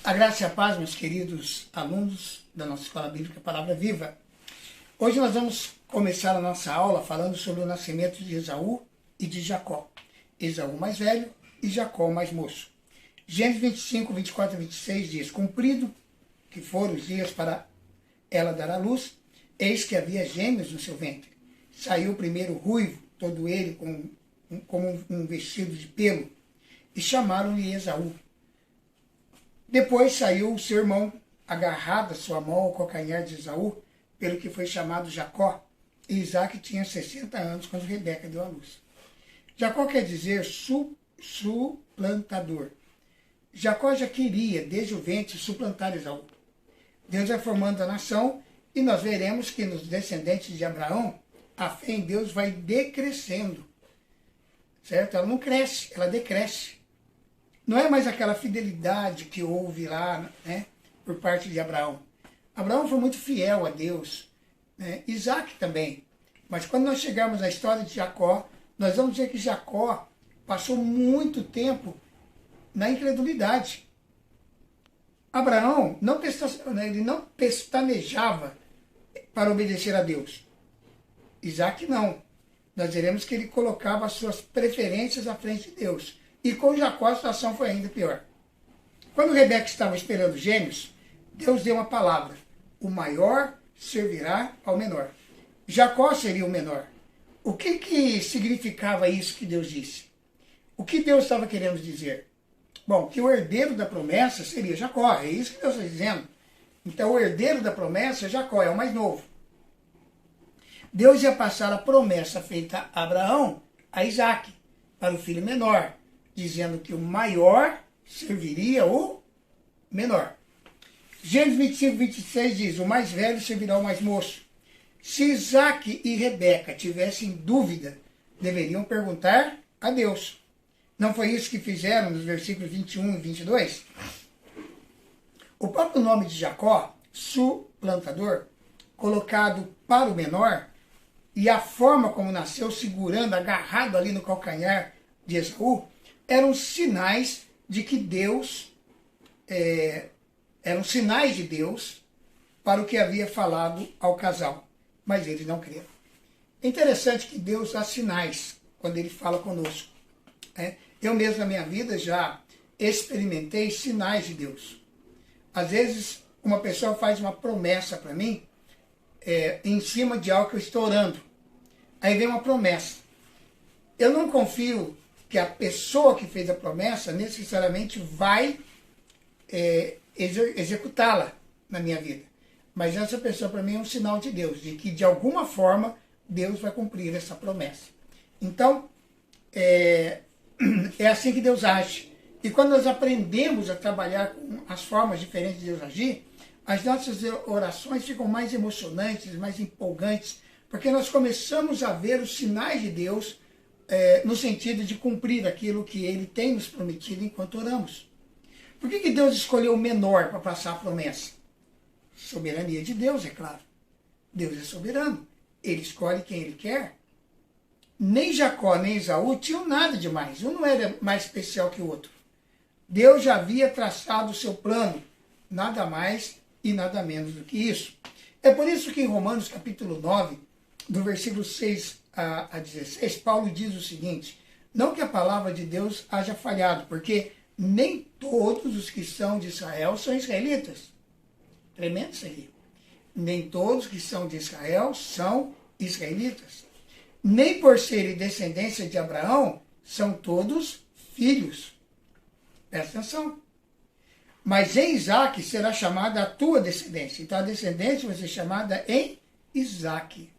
A graça e a paz, meus queridos alunos da nossa Escola Bíblica Palavra Viva. Hoje nós vamos começar a nossa aula falando sobre o nascimento de Esaú e de Jacó. Esaú mais velho e Jacó mais moço. Gênesis 25, 24 e 26 diz: Cumprido que foram os dias para ela dar à luz, eis que havia gêmeos no seu ventre. Saiu o primeiro ruivo, todo ele como um vestido de pelo, e chamaram-lhe Esaú. Depois saiu o seu irmão, agarrado a sua mão ao calcanhar de Esaú, pelo que foi chamado Jacó. E Isaac tinha 60 anos quando Rebeca deu à luz. Jacó quer dizer suplantador. Jacó já queria, desde o ventre, suplantar Esaú. Deus vai formando a nação e nós veremos que nos descendentes de Abraão, a fé em Deus vai decrescendo. Certo? Ela não cresce, ela decresce. Não é mais aquela fidelidade que houve lá, né, por parte de Abraão. Abraão foi muito fiel a Deus, né? Isaac também. Mas quando nós chegarmos à história de Jacó, nós vamos ver que Jacó passou muito tempo na incredulidade. Abraão ele não pestanejava para obedecer a Deus. Isaac não. Nós veremos que ele colocava as suas preferências à frente de Deus. E com Jacó a situação foi ainda pior. Quando Rebeca estava esperando gêmeos, Deus deu uma palavra: o maior servirá ao menor. Jacó seria o menor. O que significava isso que Deus disse? O que Deus estava querendo dizer? Bom, que o herdeiro da promessa seria Jacó. É isso que Deus está dizendo. Então o herdeiro da promessa é Jacó, é o mais novo. Deus ia passar a promessa feita a Abraão a Isaac, para o filho menor, dizendo que o maior serviria o menor. Gênesis 25, 26 diz: o mais velho servirá ao mais moço. Se Isaac e Rebeca tivessem dúvida, deveriam perguntar a Deus. Não foi isso que fizeram nos versículos 21 e 22? O próprio nome de Jacó, suplantador, colocado para o menor, e a forma como nasceu, segurando, agarrado ali no calcanhar de Esaú, eram sinais de que Deus, eram sinais de Deus para o que havia falado ao casal. Mas eles não creram. É interessante que Deus dá sinais quando Ele fala conosco. Eu mesmo na minha vida já experimentei sinais de Deus. Às vezes uma pessoa faz uma promessa para mim em cima de algo que eu estou orando. Aí vem uma promessa. Eu não confio que a pessoa que fez a promessa necessariamente vai executá-la na minha vida. Mas essa pessoa para mim é um sinal de Deus, de que de alguma forma Deus vai cumprir essa promessa. Então, é assim que Deus age. E quando nós aprendemos a trabalhar com as formas diferentes de Deus agir, as nossas orações ficam mais emocionantes, mais empolgantes, porque nós começamos a ver os sinais de Deus no sentido de cumprir aquilo que Ele tem nos prometido enquanto oramos. Por que Deus escolheu o menor para passar a promessa? Soberania de Deus, é claro. Deus é soberano. Ele escolhe quem Ele quer. Nem Jacó, nem Esaú tinham nada demais. Um não era mais especial que o outro. Deus já havia traçado o seu plano. Nada mais e nada menos do que isso. É por isso que em Romanos capítulo 9, do versículo 6 a 16, Paulo diz o seguinte: não que a palavra de Deus haja falhado, porque nem todos os que são de Israel são israelitas. Tremendo isso aí. Nem todos que são de Israel são israelitas. Nem por serem descendência de Abraão, são todos filhos. Presta atenção. Mas em Isaac será chamada a tua descendência. Então a descendência vai ser chamada em Isaac.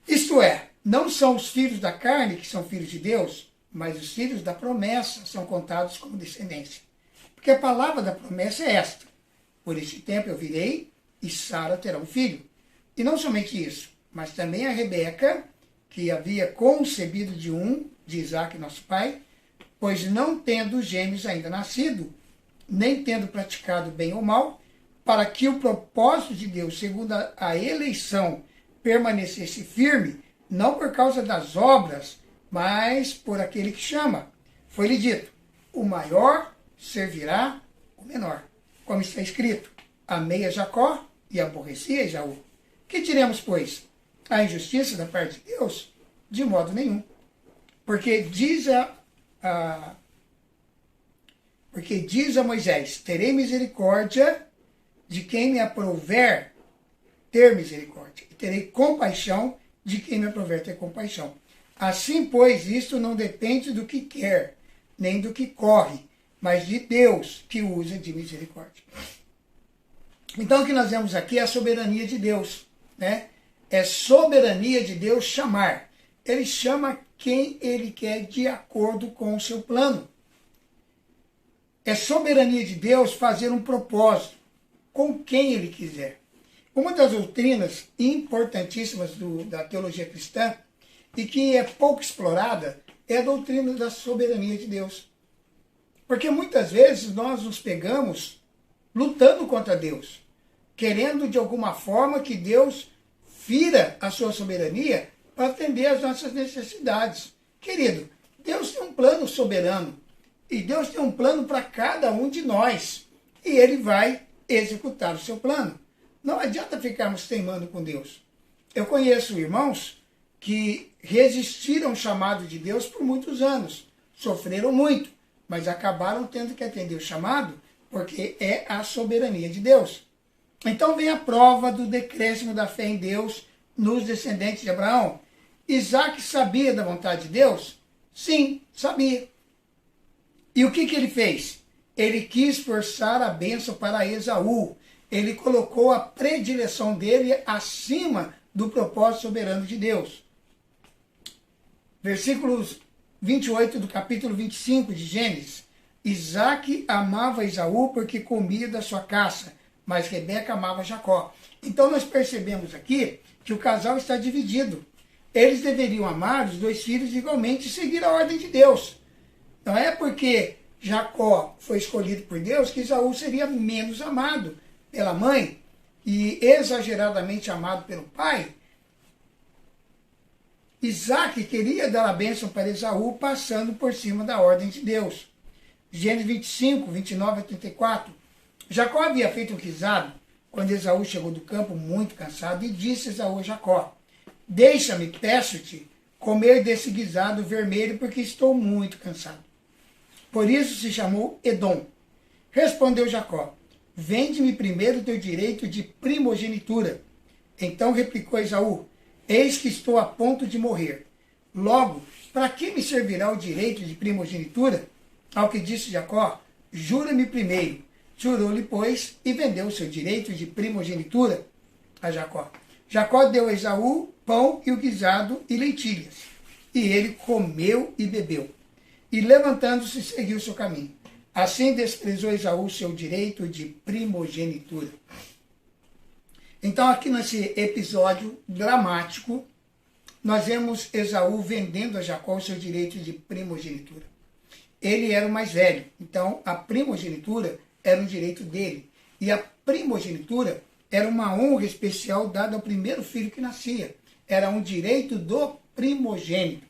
Isto é, não são os filhos da carne que são filhos de Deus, mas os filhos da promessa são contados como descendência. Porque a palavra da promessa é esta: por este tempo eu virei e Sara terá um filho. E não somente isso, mas também a Rebeca, que havia concebido de Isaac, nosso pai, pois não tendo gêmeos ainda nascido, nem tendo praticado bem ou mal, para que o propósito de Deus, segundo a eleição, permanecesse firme, não por causa das obras, mas por aquele que chama. Foi-lhe dito: o maior servirá o menor. Como está escrito, amei a Jacó e aborreci a Esaú. Que diremos, pois? A injustiça da parte de Deus? De modo nenhum. Porque diz a Moisés, terei misericórdia de quem me aprouver ter misericórdia, e terei compaixão de quem me aprouver ter compaixão. Assim, pois, isto não depende do que quer, nem do que corre, mas de Deus que usa de misericórdia. Então, o que nós vemos aqui é a soberania de Deus, né? É soberania de Deus chamar. Ele chama quem ele quer de acordo com o seu plano. É soberania de Deus fazer um propósito com quem ele quiser. Uma das doutrinas importantíssimas da teologia cristã e que é pouco explorada é a doutrina da soberania de Deus. Porque muitas vezes nós nos pegamos lutando contra Deus, querendo de alguma forma que Deus fira a sua soberania para atender às nossas necessidades. Querido, Deus tem um plano soberano e Deus tem um plano para cada um de nós e Ele vai executar o seu plano. Não adianta ficarmos teimando com Deus. Eu conheço irmãos que resistiram ao chamado de Deus por muitos anos, sofreram muito, mas acabaram tendo que atender o chamado porque é a soberania de Deus. Então vem a prova do decréscimo da fé em Deus nos descendentes de Abraão. Isaac sabia da vontade de Deus? Sim, sabia. E o que ele fez? Ele quis forçar a bênção para Esaú. Ele colocou a predileção dele acima do propósito soberano de Deus. Versículos 28 do capítulo 25 de Gênesis. Isaac amava Esaú porque comia da sua caça, mas Rebeca amava Jacó. Então nós percebemos aqui que o casal está dividido. Eles deveriam amar os dois filhos igualmente e seguir a ordem de Deus. Não é porque Jacó foi escolhido por Deus que Esaú seria menos amado pela mãe e exageradamente amado pelo pai. Isaac queria dar a bênção para Esaú passando por cima da ordem de Deus. Gênesis 25, 29 a 34. Jacó havia feito um guisado quando Esaú chegou do campo muito cansado e disse Esaú a Jacó, deixa-me, peço-te, comer desse guisado vermelho porque estou muito cansado. Por isso se chamou Edom. Respondeu Jacó, vende-me primeiro o teu direito de primogenitura. Então replicou Esaú, eis que estou a ponto de morrer. Logo, para que me servirá o direito de primogenitura? Ao que disse Jacó, jura-me primeiro. Jurou-lhe, pois, e vendeu o seu direito de primogenitura a Jacó. Jacó deu a Esaú pão e o guisado e lentilhas. E ele comeu e bebeu. E levantando-se, seguiu o seu caminho. Assim desprezou Esaú seu direito de primogenitura. Então, aqui nesse episódio dramático, nós vemos Esaú vendendo a Jacó o seu direito de primogenitura. Ele era o mais velho, então a primogenitura era um direito dele. E a primogenitura era uma honra especial dada ao primeiro filho que nascia. Era um direito do primogênito.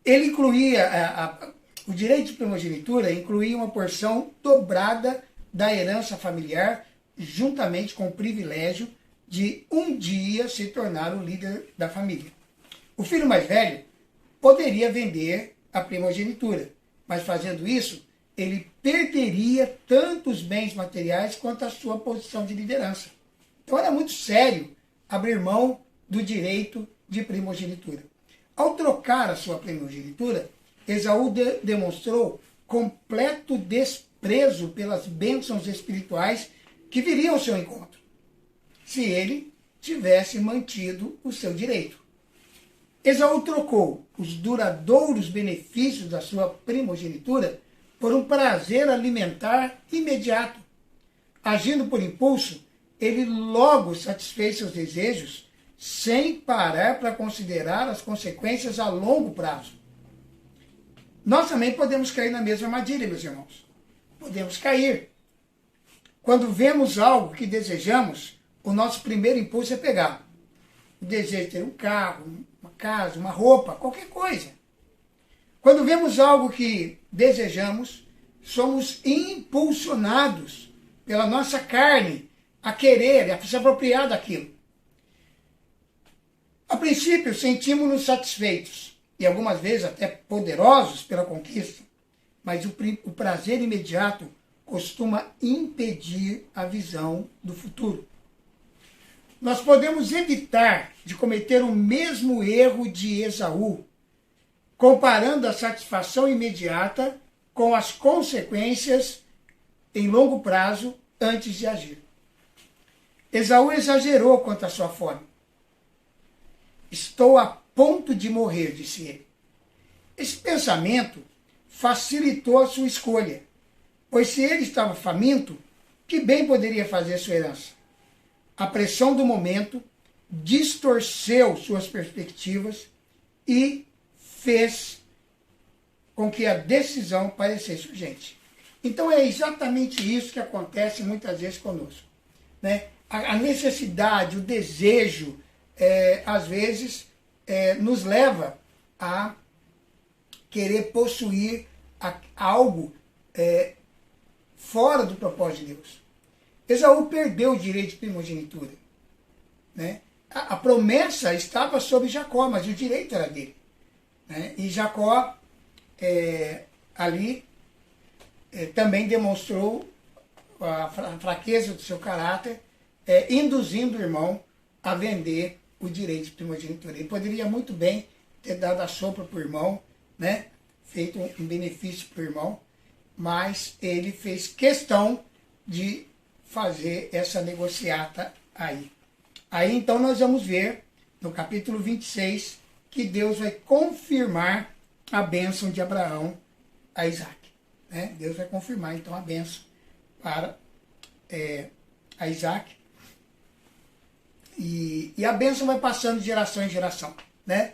Ele incluía, o direito de primogenitura incluía uma porção dobrada da herança familiar, juntamente com o privilégio de um dia se tornar o líder da família. O filho mais velho poderia vender a primogenitura, mas fazendo isso, ele perderia tanto os bens materiais quanto a sua posição de liderança. Então era muito sério abrir mão do direito de primogenitura. Ao trocar a sua primogenitura, Esaú demonstrou completo desprezo pelas bênçãos espirituais que viriam ao seu encontro, se ele tivesse mantido o seu direito. Esaú trocou os duradouros benefícios da sua primogenitura por um prazer alimentar imediato. Agindo por impulso, ele logo satisfez seus desejos sem parar para considerar as consequências a longo prazo. Nós também podemos cair na mesma armadilha, meus irmãos. Podemos cair. Quando vemos algo que desejamos, o nosso primeiro impulso é pegar. O desejo de ter um carro, uma casa, uma roupa, qualquer coisa. Quando vemos algo que desejamos, somos impulsionados pela nossa carne a querer, a se apropriar daquilo. A princípio, sentimos-nos satisfeitos e algumas vezes até poderosos pela conquista, mas o prazer imediato costuma impedir a visão do futuro. Nós podemos evitar de cometer o mesmo erro de Esaú, comparando a satisfação imediata com as consequências em longo prazo antes de agir. Esaú exagerou quanto à sua fome. Estou a ponto de morrer, disse ele. Esse pensamento facilitou a sua escolha, pois se ele estava faminto, que bem poderia fazer sua herança? A pressão do momento distorceu suas perspectivas e fez com que a decisão parecesse urgente. Então é exatamente isso que acontece muitas vezes conosco, né? A necessidade, o desejo, às vezes, nos leva a querer possuir algo fora do propósito de Deus. Esaú perdeu o direito de primogenitura, né? A promessa estava sobre Jacó, mas o direito era dele, né? E Jacó ali também demonstrou a fraqueza do seu caráter, induzindo o irmão a vender o direito de primogenitura. Ele poderia muito bem ter dado a sopra para o irmão, né? Feito um benefício para o irmão, mas ele fez questão de fazer essa negociata aí. Aí então nós vamos ver no capítulo 26 que Deus vai confirmar a bênção de Abraão a Isaac, né? Deus vai confirmar então a bênção para a Isaac. E a bênção vai passando de geração em geração, né?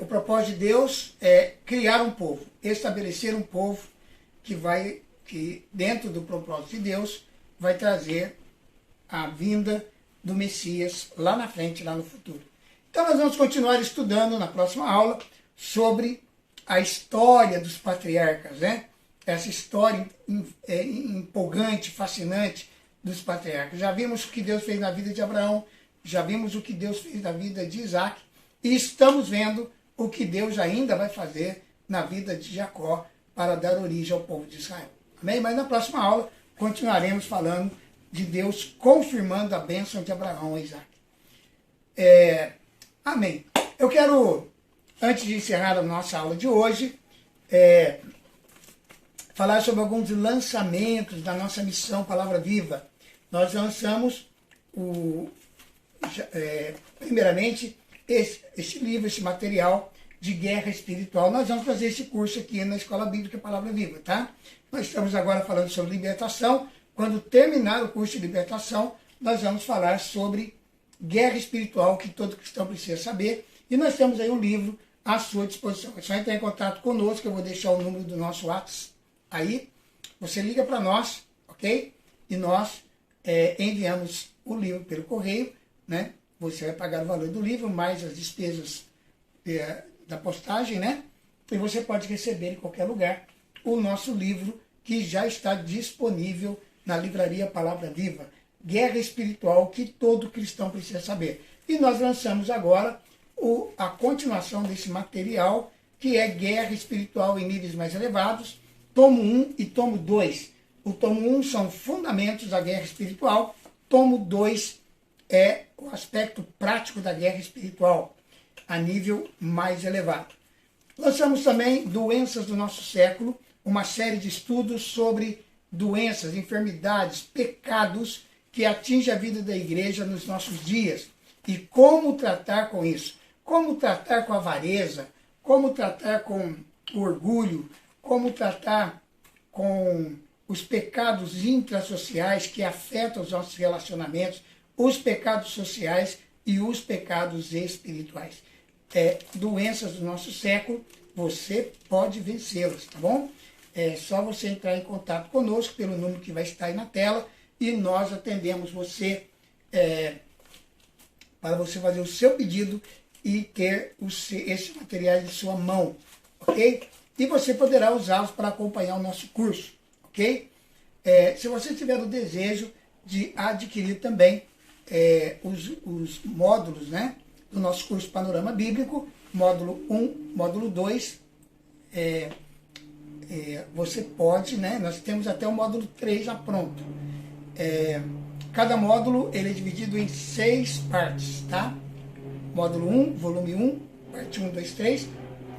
O propósito de Deus é criar um povo, estabelecer um povo que dentro do propósito de Deus vai trazer a vinda do Messias lá na frente, lá no futuro. Então nós vamos continuar estudando na próxima aula sobre a história dos patriarcas, né? Essa história empolgante, fascinante dos patriarcas. Já vimos o que Deus fez na vida de Abraão, já vimos o que Deus fez na vida de Isaac, e estamos vendo o que Deus ainda vai fazer na vida de Jacó para dar origem ao povo de Israel. Amém? Mas na próxima aula continuaremos falando de Deus confirmando a bênção de Abraão a Isaac. Amém. Eu quero, antes de encerrar a nossa aula de hoje, falar sobre alguns lançamentos da nossa missão Palavra Viva. Nós lançamos, primeiramente, esse livro, esse material de guerra espiritual. Nós vamos fazer esse curso aqui na Escola Bíblica Palavra Viva, tá? Nós estamos agora falando sobre libertação. Quando terminar o curso de libertação, nós vamos falar sobre guerra espiritual, que todo cristão precisa saber. E nós temos aí um livro à sua disposição. É só entrar em contato conosco, eu vou deixar o número do nosso WhatsApp aí. Você liga para nós, ok? E nós enviamos o livro pelo correio, né? Você vai pagar o valor do livro, mais as despesas da postagem, né? E você pode receber em qualquer lugar o nosso livro, que já está disponível na livraria Palavra Viva. Guerra espiritual que todo cristão precisa saber. E nós lançamos agora a continuação desse material, que é Guerra Espiritual em Níveis Mais Elevados, tomo 1 e tomo 2. O tomo 1 são fundamentos da guerra espiritual, tomo 2 é o aspecto prático da guerra espiritual a nível mais elevado. Lançamos também Doenças do Nosso Século, uma série de estudos sobre doenças, enfermidades, pecados que atingem a vida da igreja nos nossos dias e como tratar com isso, como tratar com a avareza, como tratar com o orgulho, como tratar com os pecados intrasociais que afetam os nossos relacionamentos, os pecados sociais e os pecados espirituais. Doenças do nosso século, você pode vencê-las, tá bom? É só você entrar em contato conosco pelo número que vai estar aí na tela e nós atendemos você para você fazer o seu pedido e ter esses materiais em sua mão, ok? e você poderá usá-los para acompanhar o nosso curso, ok? Se você tiver o desejo de adquirir também os módulos, né, do nosso curso Panorama Bíblico, módulo 1, módulo 2, você pode, né, nós temos até o módulo 3 já pronto. Cada módulo ele é dividido em 6 partes, tá? Módulo 1, volume 1, parte 1, 2, 3.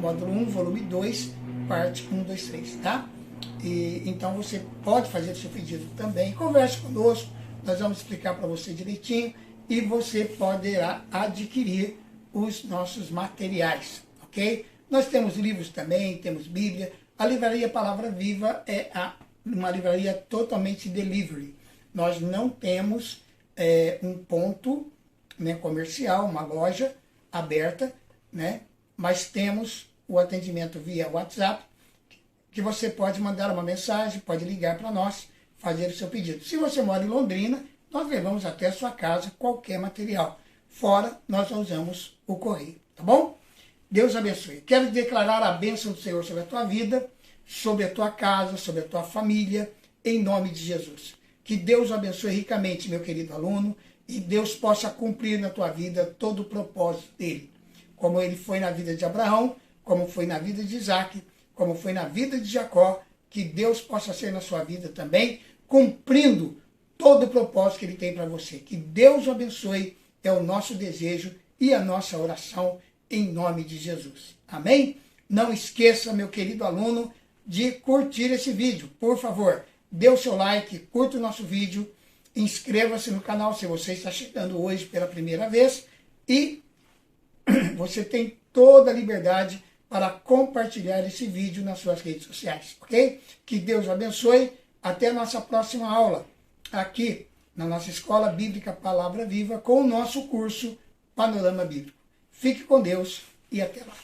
Módulo 1, volume 2, parte 1, 2, 3, tá? Então você pode fazer o seu pedido também. Converse conosco, nós vamos explicar para você direitinho e você poderá adquirir os nossos materiais, ok? Nós temos livros também, temos Bíblia. A livraria Palavra Viva é uma livraria totalmente delivery. Nós não temos um ponto, né, comercial, uma loja aberta, né, mas temos o atendimento via WhatsApp, que você pode mandar uma mensagem, pode ligar para nós, fazer o seu pedido. Se você mora em Londrina, nós levamos até a sua casa qualquer material. Fora, nós usamos o correio, tá bom? Deus abençoe. Quero declarar a bênção do Senhor sobre a tua vida, sobre a tua casa, sobre a tua família, em nome de Jesus. Que Deus abençoe ricamente, meu querido aluno, e Deus possa cumprir na tua vida todo o propósito dele. Como ele foi na vida de Abraão, como foi na vida de Isaac, como foi na vida de Jacó, que Deus possa ser na sua vida também, cumprindo todo o propósito que ele tem para você. Que Deus o abençoe, é o nosso desejo e a nossa oração em nome de Jesus. Amém? Não esqueça, meu querido aluno, de curtir esse vídeo. Por favor, dê o seu like, curta o nosso vídeo, inscreva-se no canal se você está chegando hoje pela primeira vez e você tem toda a liberdade para compartilhar esse vídeo nas suas redes sociais, ok? Que Deus o abençoe. Até a nossa próxima aula, aqui na nossa Escola Bíblica Palavra Viva, com o nosso curso Panorama Bíblico. Fique com Deus e até lá.